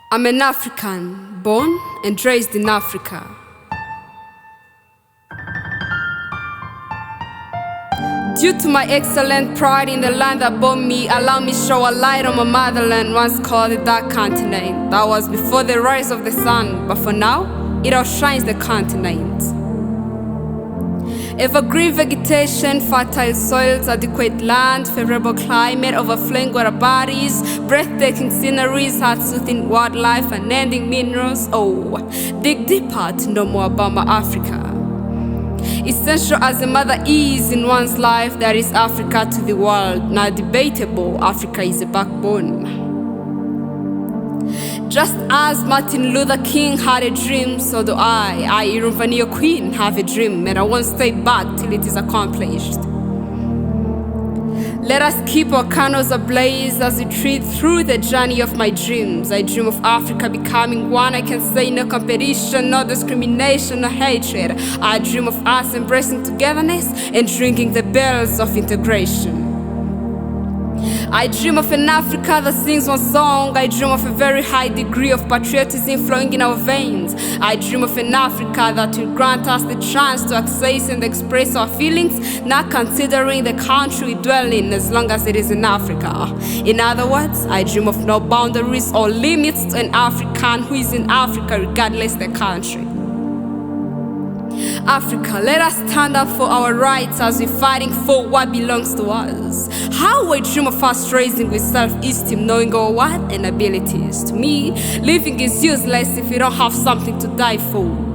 I'm an African, born and raised in Africa. Due to my excellent pride in the land that bore me, allow me show a light on my motherland, once called the Dark Continent. That was before the rise of the sun, but for now, it outshines the continent. Evergreen vegetation, fertile soils, adequate land, favorable climate, overflowing water bodies, breathtaking sceneries, heart-soothing wildlife, unending minerals. Oh, dig deeper to know more about my Africa. Essential as a mother is in one's life, that is Africa to the world. Not debatable, Africa is a backbone. Just as Martin Luther King had a dream, so do I, Irumva Niyo Queen, have a dream, and I won't stay back till it is accomplished. Let us keep our candles ablaze as we tread through the journey of my dreams. I dream of Africa becoming one. I can say no competition, no discrimination, no hatred. I dream of us embracing togetherness and ringing the bells of integration. I dream of an Africa that sings one song. I dream of a very high degree of patriotism flowing in our veins. I dream of an Africa that will grant us the chance to access and express our feelings, not considering the country we dwell in, as long as it is in Africa. In other words, I dream of no boundaries or limits to an African who is in Africa, regardless the country. Africa, let us stand up for our rights as we're fighting for what belongs to us. How I dream of us raising with self-esteem, knowing our worth and abilities. To me, living is useless if we don't have something to die for.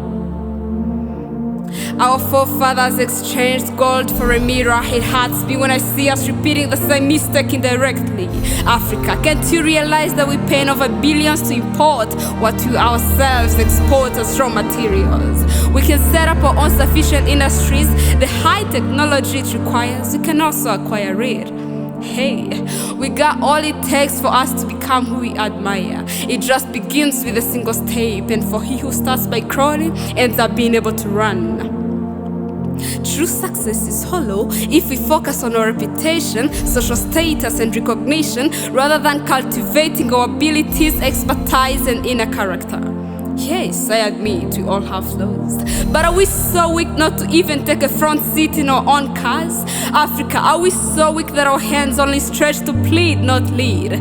Our forefathers exchanged gold for a mirror. It hurts me when I see us repeating the same mistake indirectly. Africa, can't you realize that we pay over billions to import what we ourselves export as raw materials? We can set up our own sufficient industries. The high technology it requires, we can also acquire it. Hey, we got all it takes for us to become who we admire. It just begins with a single step, and for he who starts by crawling ends up being able to run. True success is hollow if we focus on our reputation, social status, and recognition rather than cultivating our abilities, expertise, and inner character. Yes, I admit we all have flaws, but are we so weak not to even take a front seat in our own cars? Africa, are we so weak that our hands only stretch to plead, not lead?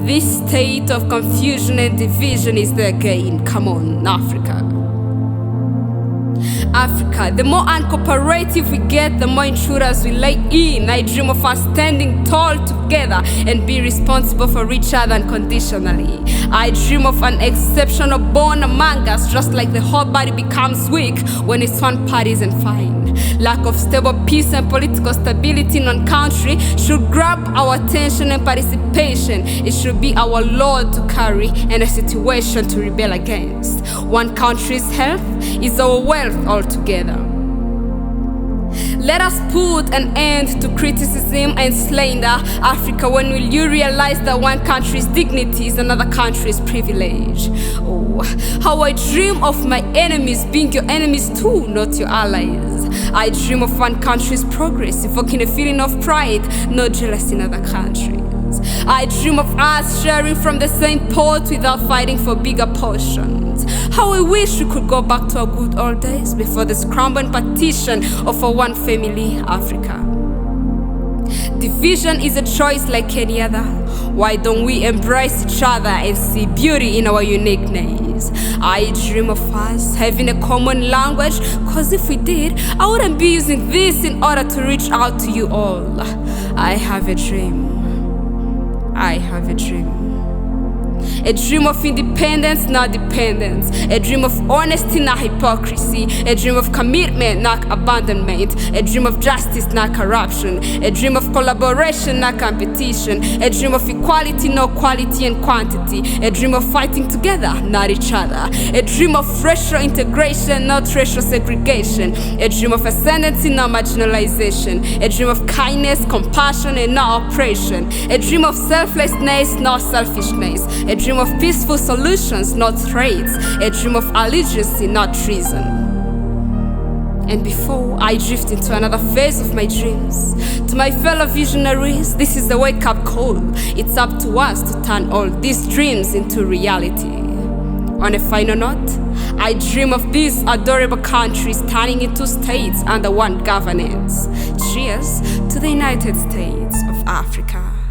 This state of confusion and division is the gain. Come on, Africa. Africa, the more uncooperative we get, the more intruders we lay in. I dream of us standing tall together and be responsible for each other unconditionally. I dream of an exceptional bond among us, just like the whole body becomes weak when its one part isn't fine. Lack of stable peace and political stability in one country should grab our attention and participation. It should be our load to carry and a situation to rebel against. One country's health is our wealth altogether. Let us put an end to criticism and slander. Africa, when will you realize that one country's dignity is another country's privilege? Oh, how I dream of my enemies being your enemies too, not your allies. I dream of one country's progress, evoking a feeling of pride, not jealousy in other countries. I dream of us sharing from the same pot without fighting for bigger portions. How I wish we could go back to our good old days before the scramble and partition of our one family, Africa. Division is a choice like any other. Why don't we embrace each other and see beauty in our uniqueness? I dream of us having a common language, cause if we did, I wouldn't be using this in order to reach out to you all. I have a dream. I have a dream. A dream of independence, not dependence. A dream of honesty, not hypocrisy. A dream of commitment, not abandonment. A dream of justice, not corruption. A dream of collaboration, not competition. A dream of equality, not quality and quantity. A dream of fighting together, not each other. A dream of racial integration, not racial segregation. A dream of ascendancy, not marginalization. A dream of kindness, compassion, and not oppression. A dream of selflessness, not selfishness. A dream of peaceful solutions, not threats. A dream of allegiance, not treason. And before I drift into another phase of my dreams, to my fellow visionaries, this is the wake-up call. It's up to us to turn all these dreams into reality. On a final note, I dream of these adorable countries turning into states under one governance. Cheers to the United States of Africa.